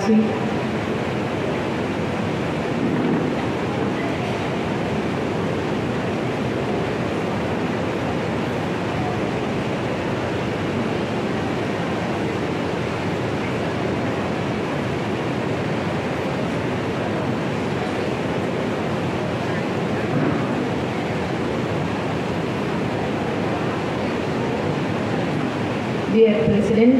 Prachi. Dear President,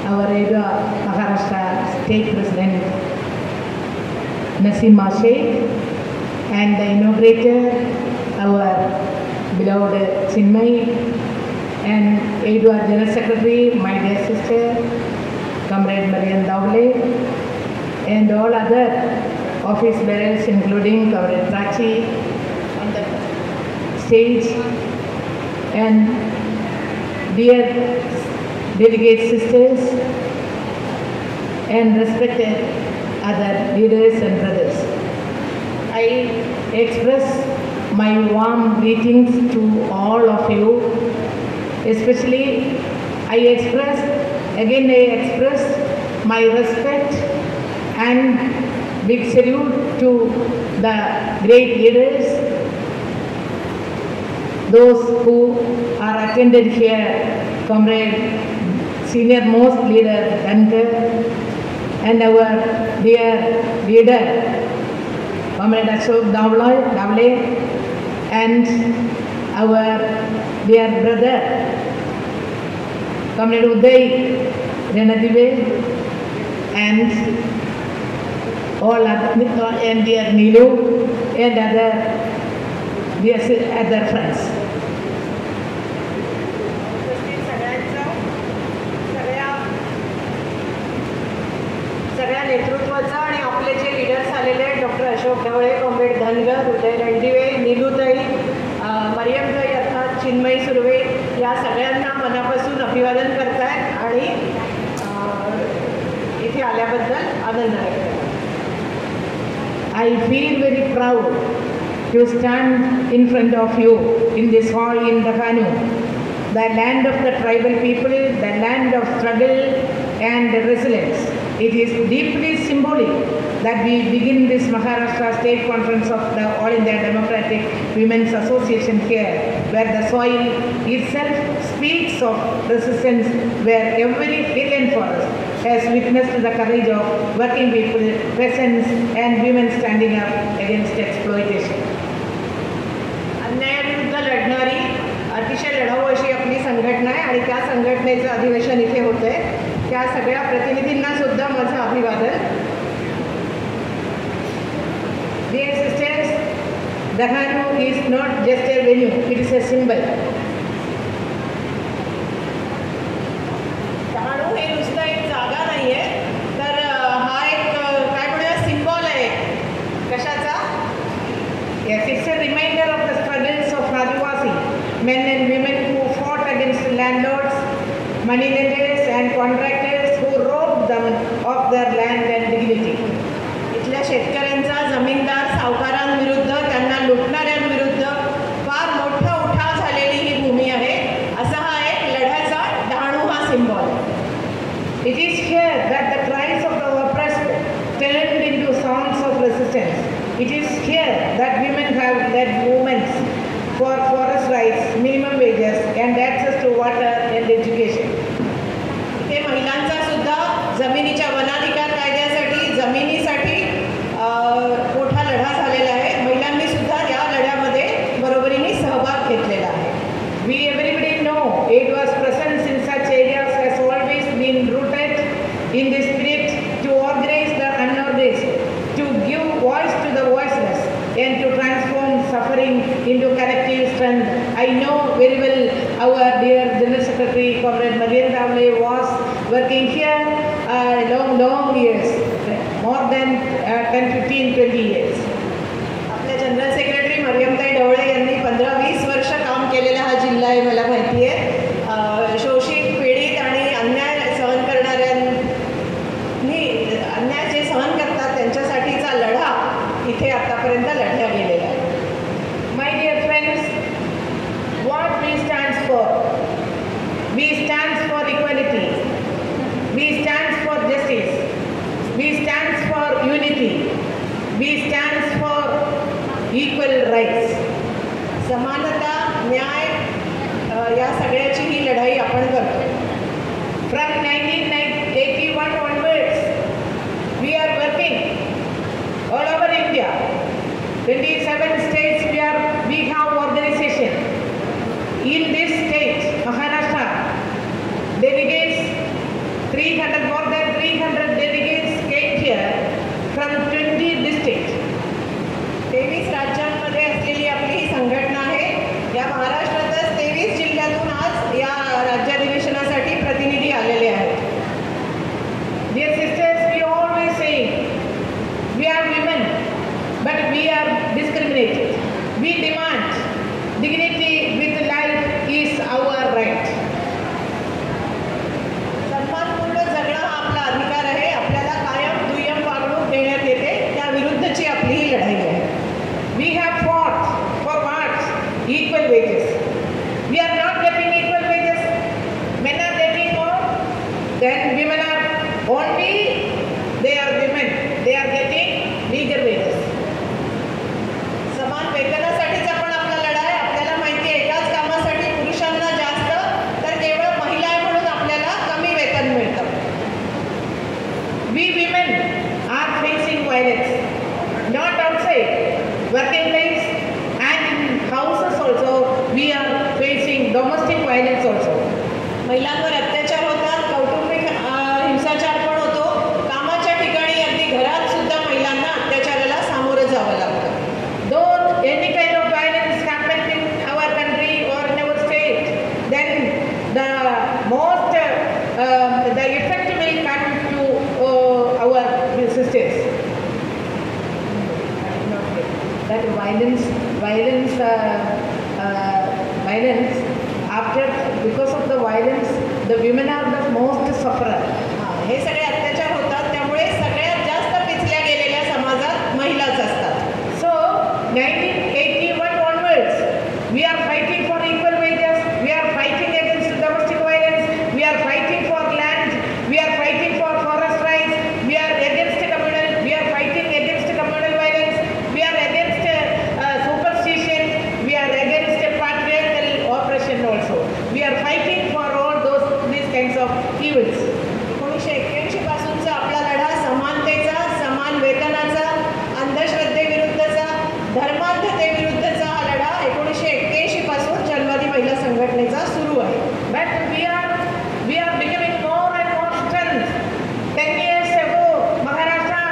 our Maharashtra State President Naseema Sheikh, and the inaugurator, our beloved Chinmay, and Edward General Secretary, my dear sister, Comrade Mariam Davle, and all other office bearers, including Comrade Prachi on the stage, and dear delegate sisters and respected other leaders and brothers, I express my warm greetings to all of you. Especially, I express my respect and big salute to the great leaders, those who are attended here, Comrade Senior Most Leader Dante, and our dear leader, Comrade Ashok Davle, and our dear brother, Comrade Uday Renadive, and all other, and dear Nilu, and other friends. सगळ्या नेतृत्वाचा आणि आपले जे leaders आलेले doctor Ashok Dhawale, comrade Dhangar, उदय रणदिवे, नीलूताई, मरियमताई अर्थात चिन्मयी सुर्वे, या सगळ्यांना मनापासून अभिवादन करतायत आणि इथे आल्याबद्दल आनंद आहे. I feel very proud to stand in front of you in this hall in Dakhanu, the land of the tribal people, the land of struggle and resilience. It is deeply symbolic that we begin this Maharashtra State Conference of the All India Democratic Women's Association here, where the soil itself speaks of resistance, where every hill and forest has witnessed the courage of working people, peasants and women standing up against exploitation. अन्यायाविरुद्ध लढणारी अतिशय लढाऊ अशी आपली संघटना आहे आणि त्या संघटनेचं अधिवेशन इथे होतं आहे. त्या सगळ्या प्रतिनिधींना सुद्धा माझं अभिवादन. Dear sisters, Dakhanu is not just a venue, it is a symbol. Dahanu हे नुसतं एक जागा नाही आहे, तर हा एक काय म्हणूया सिम्बॉल आहे. कशाचा? Yes, it's a reminder of the struggles of Adivasi men and women who fought against landlords, moneylenders and contractors who robbed them of their land and dignity. इथल्या शेतकऱ्यांचा जमीनदार सावकारांविरुद्ध, त्यांना लुटणाऱ्यांविरुद्ध फार मोठा उठाव झालेली ही भूमी आहे. असा हा एक लढ्याचा डहाणू हा सिम्बॉल आहे. It is here that the cries of the oppressed turned into songs of resistance. It is here that women have led movements for forest rights, minimum wages and access to water and education. इथे महिलांचा सुद्धा जमिनीच्या वनाधिकार कायद्यासाठी, जमिनीसाठी मोठा लढा झालेला आहे. महिलांनी सुद्धा या लढ्यामध्ये बरोबरीने सहभाग घेतलेला आहे. We everybody know Edward's presence in such areas has always been rooted in the spirit to organize the unorganized, to give voice to the voiceless and to transform suffering into collective strength. I know very well our dear General Secretary Comrade Mariam Davle was working here long years, more than 10, 15, 20 years. आपल्या general secretary मरियमताई ढवळे यांनी 15-20 वर्ष काम केलेला हा जिल्हा आहे, मला माहिती आहे. शोषित, पीडित आणि अन्याय सहन करणाऱ्यांनी, अन्याय जे सहन करतात त्यांच्यासाठीचा लढा इथे आतापर्यंत लढला गेलेला आहे. My dear friends, what we stand for? We stand for equality. We stand for justice. Rights, समानता, न्याय, या सगळ्याची ही लढाई आपण करतो. From 1981 onwards, we are working all over India. 27 states we have organization. In this state, Maharashtra, delegates, more than 300 delegates came here from 20 districts. 23 राज्यांमध्ये असलेली आपली ही संघटना आहे. या महाराष्ट्रातच 23 जिल्ह्यातून आज या राज्याधिवेशनासाठी प्रतिनिधी आलेले आहेत. Dear sisters, we always say we are women, but we are discriminated. We demand dignity with life is our right. सन्मानपूर्ण जगणं हा आपला अधिकार आहे. आपल्याला कायम दुय्यम वागणूक देण्यात येते, त्या विरुद्धची आपली ही लढाई आहे. We have fought for what? Equal wages. We are not getting equal wages. Men are getting more, then women are only, they are women. They are getting meager wages. समान वेतनासाठीचा पण आपला लढा आहे. आपल्याला माहिती आहे एकाच कामासाठी पुरुषांना जास्त तर केवळ महिला आहे म्हणून आपल्याला कमी वेतन मिळतं. We women are facing violence, not outside, working place, and in houses also we are facing domestic violence also. महिलांवर अत्याचार होतात, कौटुंबिक हिंसाचार पण होतो. कामाच्या ठिकाणी अगदी घरात सुद्धा महिलांना अत्याचाराला सामोरं जावं लागतं. Though any kind of violence happens in our country or in our state, then the effect will come to our sisters. That violence, because of the violence, the women are the most sufferer. हे सगळे अत्याचार होतात, त्यामुळे सगळ्यात जास्त पिचल्या गेलेल्या समाजात महिलाच असतात. So 1981 onwards, we are fighting for equal wages. We are fighting against domestic violence. We are fighting for land. We are fighting for forest rights. We are fighting against communal violence. We are against superstition. We are against patriarchal oppression also. We are fighting for all these kinds of evils. 1981 पासूनचा आपला लढा समानतेचा, समान वेतनाचा, अंधश्रद्धेविरुद्धचा, धर्मांधतेविरुद्धचा हा लढा 1981 पासून जन्मदी महिला संघटनेचा सुरू आहे. But we are becoming more and more strength. 10 years ago, Maharashtra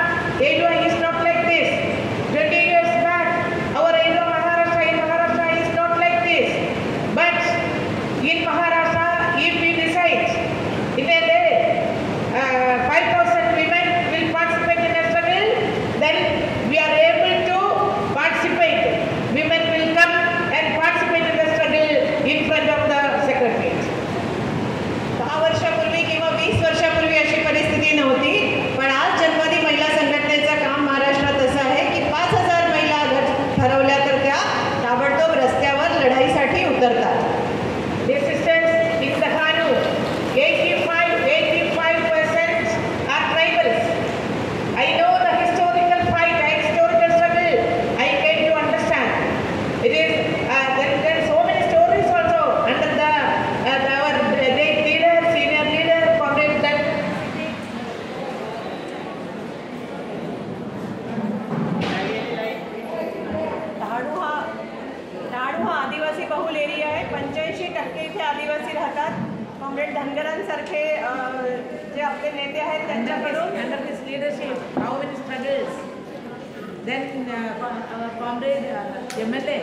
area is not like this. 20 years back, our area Maharashtra is not like this. But in Maharashtra, if we decide in a day 5,000 women will participate in a struggle, then we are able to participate. Women will come and participate in the struggle in front of the secretariat. 10 वर्षापूर्वी किंवा 20 वर्षापूर्वी अशी परिस्थिती नव्हती, पण आज जन्मदी महिला संघटनेचं काम महाराष्ट्रात असं आहे की 5,000 महिला ठरवल्या तर त्या ताबडतोब रस्त्यावर लढाईसाठी उतरतात. Dear sisters, in the Hanu, 85% are tribals. I know the historical fight, historical struggle. I came to understand. It is there are so many stories also under our great leader, senior leader, Comrade that. Dahanu हा आदिवासी बहुल area आहे. 85% इथे आदिवासी राहतात. Comrade धनगरांसारखे जे आपले नेते आहेत त्यांच्याकडून Under this leadership, how many struggles. Then our comrade MLA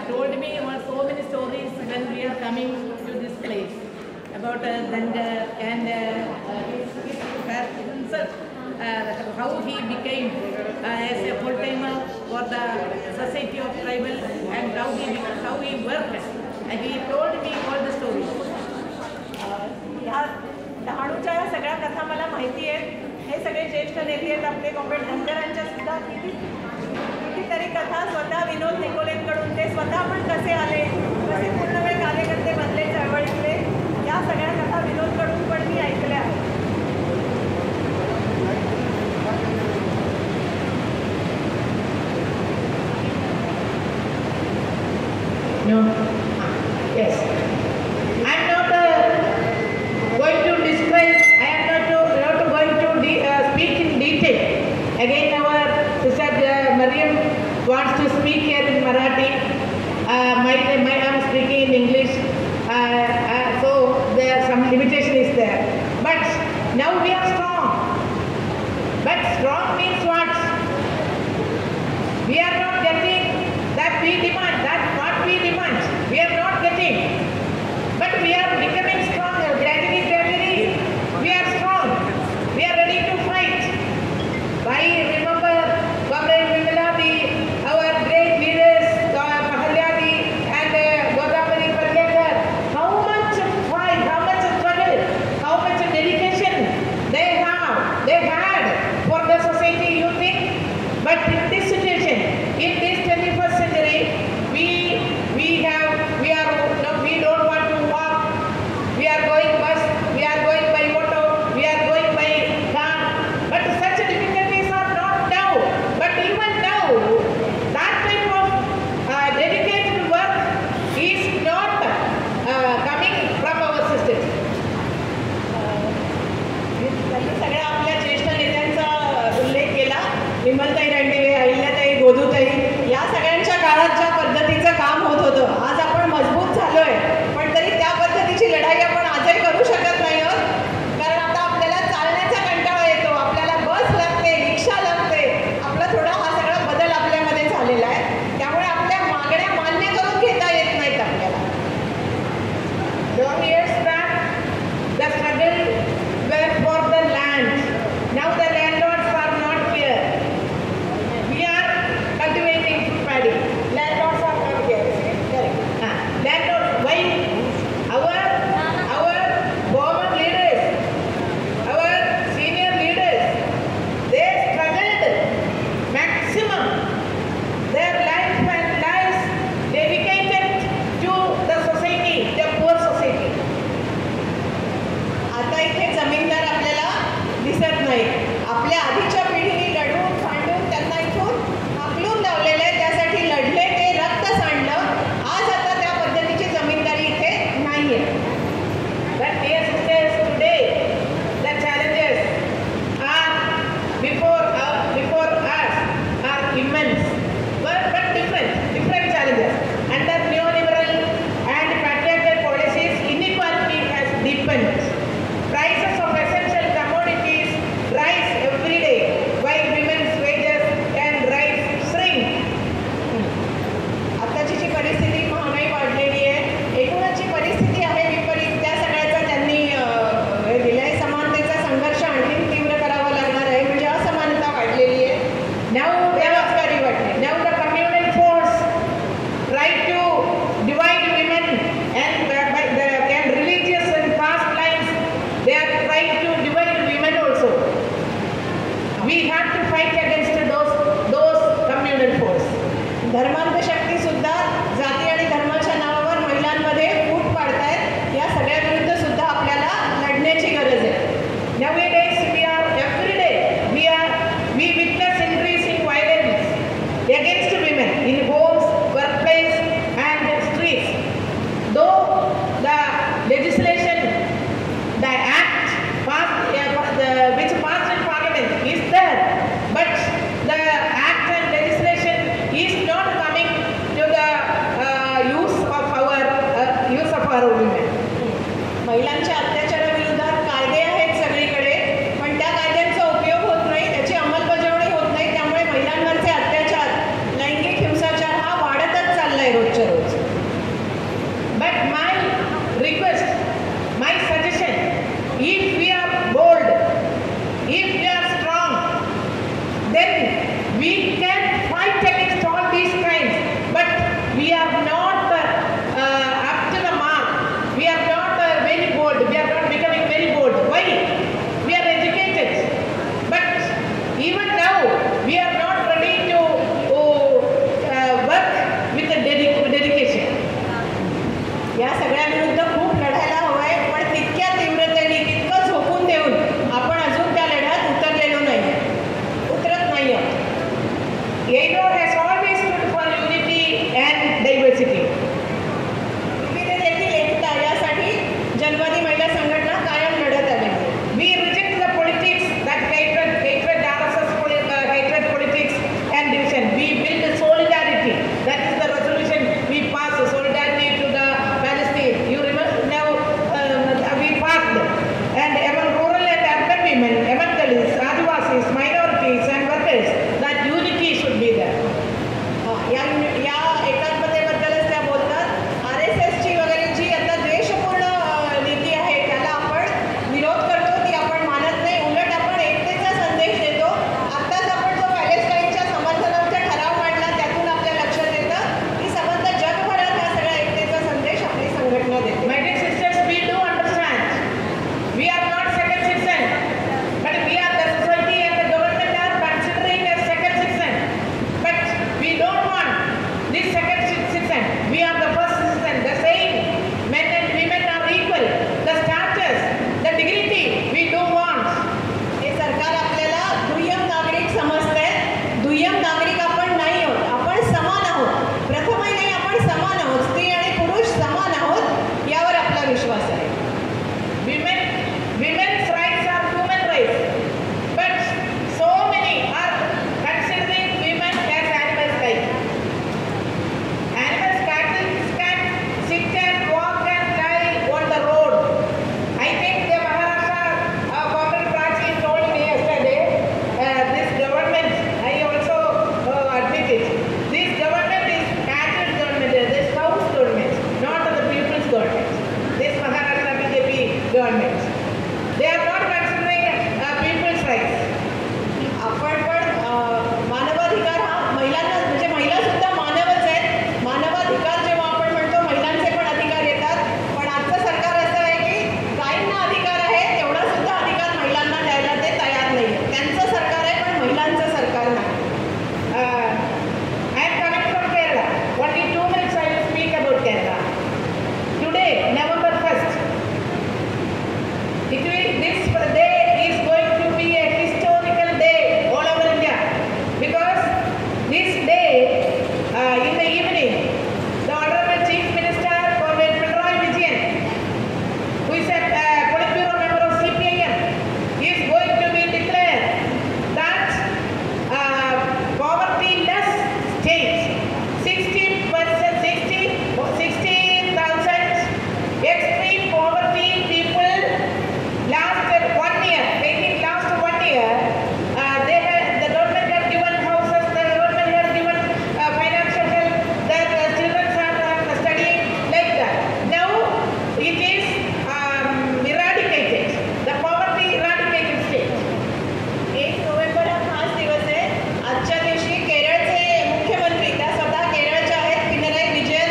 told me so many stories when we are coming to this place about Dhangar and himself, how he became as a full-timer for the Society of Tribal and how he worked. And he told me all the stories. ह्या डहाणूच्या या सगळ्या कथा मला माहिती आहेत. हे सगळे ज्येष्ठ नेते आहेत आपले. कॉम्रेड धनगरांच्या सुद्धा कितीतरी कथा स्वतः विनोद निकोलेंकडून, ते स्वतः पण कसे आले, कसे पूर्णवेळ कार्यकर्ते बनले चळवळीतले, या सगळ्या कथा विनोदकडून पण मी ऐकल्या आहेत. Now we are strong. But strong means what? We are not getting that we demand, that what we demand. We are not getting. But we are becoming stronger. Gradually, we are strong. We are ready to fight. I remember Comrade Vimalaji, our great leaders, Pahalyadi and Godavari Parlekar, how much fight, how much struggle, how much dedication they had for the society, you think? But in this situation, in this 21st century, we don't want to walk. We are going bus, we are going by motor, we are going by car. But such difficulties are not now. But even now, that type of dedicated work is not coming from our system. सगळ्या आपल्या ज्येष्ठ नेत्यांचा उल्लेख केला. विमलताई दांडेवे, अहिल्याताई, गोदूताई या सगळ्यांच्या काळात ज्या पद्धतीचं काम होत होतं, आज आपण मजबूत झालोय, पण तरी त्या पद्धतीची लढाई आपण आजही करू शकत नाही आहोत. कारण आता आपल्याला चालण्याचा कंटाळा येतो, आपल्याला बस लागते, रिक्षा लागते. आपला थोडा हा सगळा बदल आपल्यामध्ये झालेला आहे. त्यामुळे आपल्या मागण्या मान्य करून घेता येत नाहीत आपल्याला. Long years back, the struggle were for the land. Now the landlords are not here. We are cultivating paddy. Landlords are not here. Correct. Landlords, why? Our former leaders, our senior leaders, they struggled maximum. Their life and lives dedicated to the society, the poor society. आता इथे जमीनदार आपल्याला दिसत नाही. आपल्या आधीच्या पिढीने लढून फांडून त्यांना इथून हाकलून लावलेलं आहे. त्यासाठी लढले, ते रक्त सांडलं. आज आता त्या पद्धतीची जमीनदारी इथे नाहीये. But dear sisters, today the challenges are before us are immense, but different challenges. Under neoliberal and patriarchal policies, inequality has deepened. Prices of essential commodities rise every day, while women's wages and rights shrink. आताची जी परिस्थिती, महागाई वाढलेली आहे, एकूणच जी परिस्थिती आहे विपरीत, त्या सगळ्याचा त्यांनी हे दिलं आहे. समानतेचा संघर्ष आणखी तीव्र करावा लागणार आहे. म्हणजे असमानता वाढलेली आहे, Now बेरोजगारी वाढली. Now the communal force try to divide women and religious and caste lines. They are trying to We are not second citizen, but we are the society and the government are considering as second citizen. But we don't want this second citizen. We are the first citizen. The same men and women are equal. The status, the dignity, we don't want. हे सरकार आपल्याला दुय्यम नागरिक समजते. दुय्यम नागरिक आपण नाही आहोत, आपण समान आहोत. प्रथमही नाही, आपण समान आहोत. स्त्री आणि पुरुष समान आहोत यावर आपला विश्वास आहे. Women's rights are human rights, but so many are considering women as animals like. Animals can sit and walk and lie on the road. I think the Maharashtra Government Prachi told me yesterday, this government, I also admit it, this government is cabinet government, this house government, not the people's government. This Maharashtra BJP government. They are not considering people's rights. आपण पण मानवाधिकार हा महिलांना, म्हणजे महिला सुद्धा मानवच आहेत. मानवाधिकार जेव्हा आपण म्हणतो महिलांचे पण अधिकार येतात. पण आजचं सरकार असं आहे की गायींना अधिकार आहे तेवढा सुद्धा अधिकार महिलांना द्यायला ते तयार नाही. त्यांचं सरकार आहे पण महिलांचं सरकार नाही. I am coming from Kerala. Only 2 minutes I will speak about Kerala. Today, November 1st, this day is going to be a historical day all over India, because this day, in the evening, the Honorable Chief Minister Pinarayi Vijayan, who is a Politburo member of CPIM, is going to be declared that poverty-less state, 16,000 extreme poverty people last 1 year, taking last 1 year, the government has given houses, the government has given financial help, their children are studying like that. Now it is eradicated, the poverty eradicated state. 1 November हा खास दिवस आहे. आजच्या दिवशी केरळचे मुख्यमंत्री, त्या स्वतः केरळच्या आहेत, पिनराई विजयन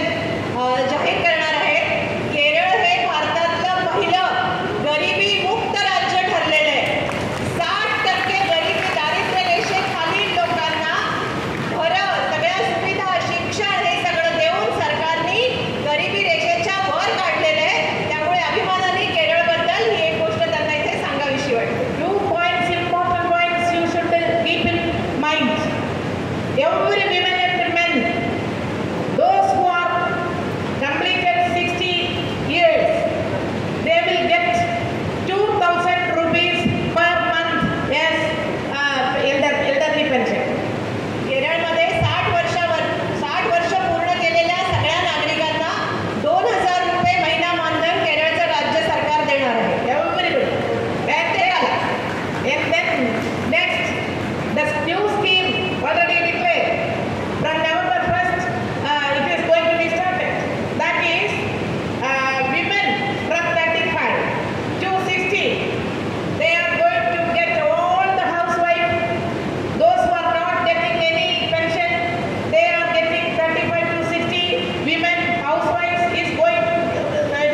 जाहीर करणार आहेत. केरळ हे भारतातलं पहिलं गरिबी मुक्त राज्य ठरलेलं आहे. 60% गरिबी, दारिद्र्य रेषेखालील लोकांना घरं, सगळ्या सुविधा, शिक्षण हे सगळं देऊन सरकारने गरिबी रेषेच्या वर काढलेलं आहे. त्यामुळे अभिमानाने केरळबद्दल ही एक गोष्ट त्यांना इथे सांगावीशी वाटते. 2 points, important points you should keep in mind. Every women and men, those who are completed 60 years, they will get 2,000 rupees per month as elderly pension. केरळमध्ये 60 वर्ष पूर्ण केलेल्या सगळ्या नागरिकांना 2,000 रुपये महिना मानधन केरळचं राज्य सरकार देणार आहे. Everybody. And then next, the new scheme already declared. From November 1st, it is going to be started. That is, women from 35 to 60, they are going to get all the housewives. Those who are not getting any pension, they are getting 35 to 60. Women housewives is going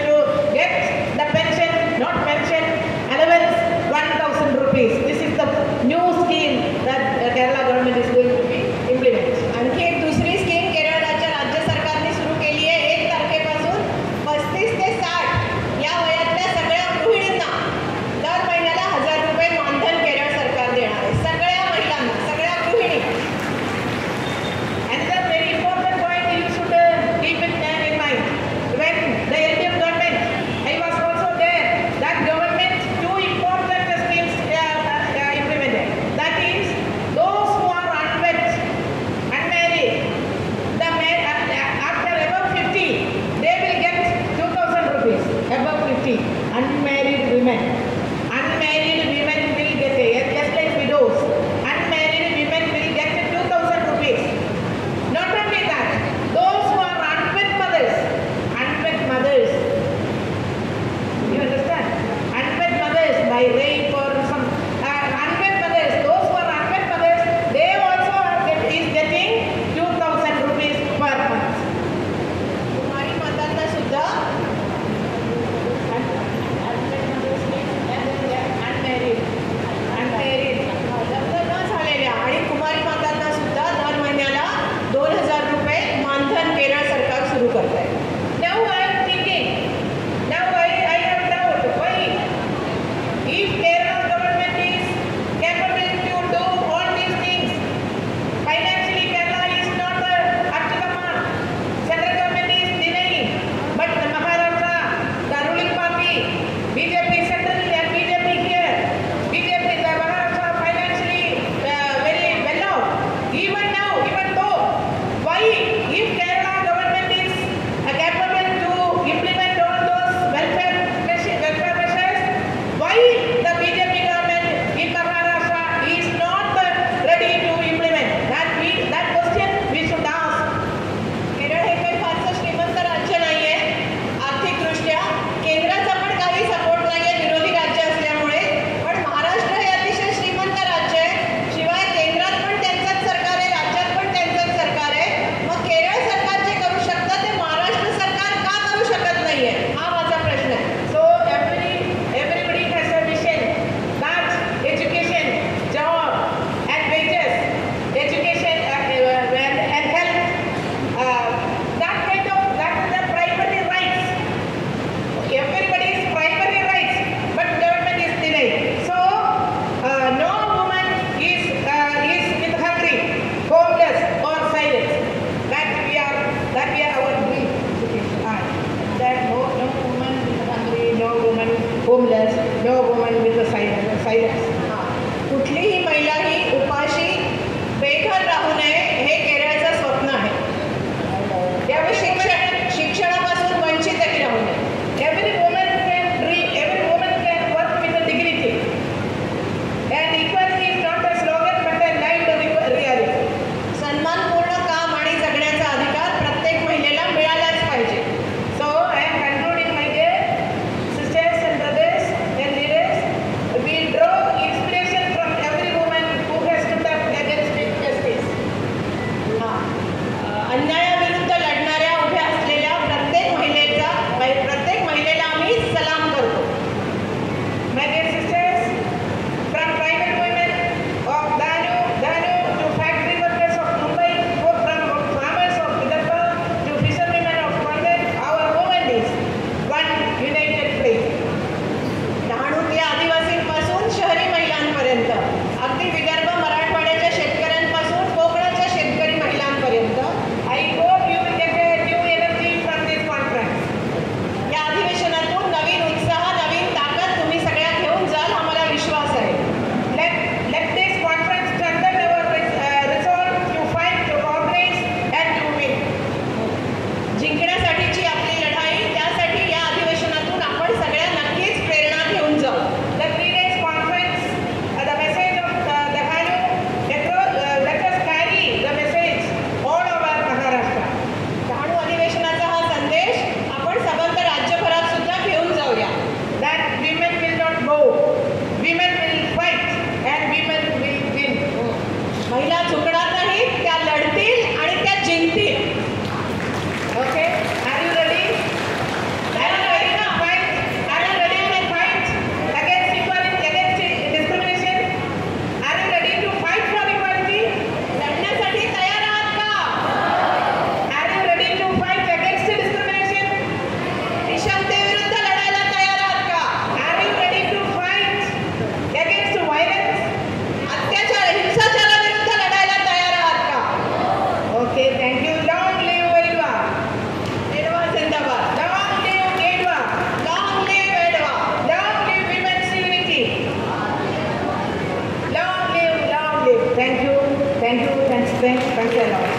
to get the pension, not pension, allowance 1,000 rupees. This is the new scheme that Kerala government is going to be implement. आणखी एक दुसरी scheme केरळच्या राज्य सरकारने सुरू केली आहे. 1 तारखेपासून 35 ते 60 या वयातल्या सगळ्या गृहिणींना दर महिन्याला 1,000 रुपये मानधन केरळ सरकार देणार आहे. सगळ्या महिलांना, सगळ्या गृहिणी. Another very important point you should keep it in mind. When the LDF government, I was also there, that government, 2 important schemes no woman with a silence. कुठलीही महिला ही उपाशी बेघर राहू नये हे केरळचं स्वप्न आहे. त्यामुळे शिक्षणापासून वंचितही राहू नये. Every woman can dream, every woman can work with a dignity. And equality is not a slogan but a lived reality. सन्मानपूर्ण काम आणि जगण्याचा अधिकार प्रत्येक महिलेला मिळालाच पाहिजे. So I am concluding, my dear sisters and brothers and leaders. We draw inspiration from every woman who has stood up against injustice. अन्यायाविरुद्ध लढणाऱ्या उभ्या असलेल्या प्रत्येक महिलेला आम्ही सलाम करतो. My dear sisters, from tribal women of Danu to factory workers of Mumbai, from farmers of Vidarbha to fisherwomen of Konkan, our woman is one united flame. डहाणूतल्या आदिवासींपासून शहरी महिलांपर्यंत, अगदी विदर्भ मराठवाड्याच्या शेतकऱ्यांपासून कोकणाच्या शेतकरी महिलांपर्यंत I hope you will get a new energy from this conference. या अधिवेशनातून नवीन उत्साह, नवीन ताकद तुम्ही सगळ्या घेऊन जाल, आम्हाला विश्वास आहे. Let this conference strengthen our resolve to fight, to organize and to win. जिंकण्यासाठीची आपली लढाई, त्यासाठी या अधिवेशनातून आपण सगळ्या नक्कीच प्रेरणा घेऊन जाऊ. The 3 days conference, the message of the Hanu, let us carry the message all over Maharashtra. Dahanu अधिवेशनाचा हा संदेश आपण सबंध राज्यभरात सुद्धा घेऊन जाऊया. That women will not bow, women will fight and women will win. महिला झुकणार नाहीत, त्या लढतील आणि त्या जिंकतील. Okay? Are you ready? Are you ready to fight? Are you ready to fight against equality, against discrimination? Are you ready to fight for equality? लढण्यासाठी तयार आहात का? Are you ready to fight against discrimination? विषमतेविरुद्ध लढायला तयार आहात का? Are you ready to fight against violence? हिंसाचाराविरुद्ध लढायला तयार आहात का? Okay, thank you. Long live Edwa. एडवा जिंदाबाद. Long live Edwa. Long live एडवा. Long live women's unity. Long live, long live. Thank you. Thank you. Thanks a lot.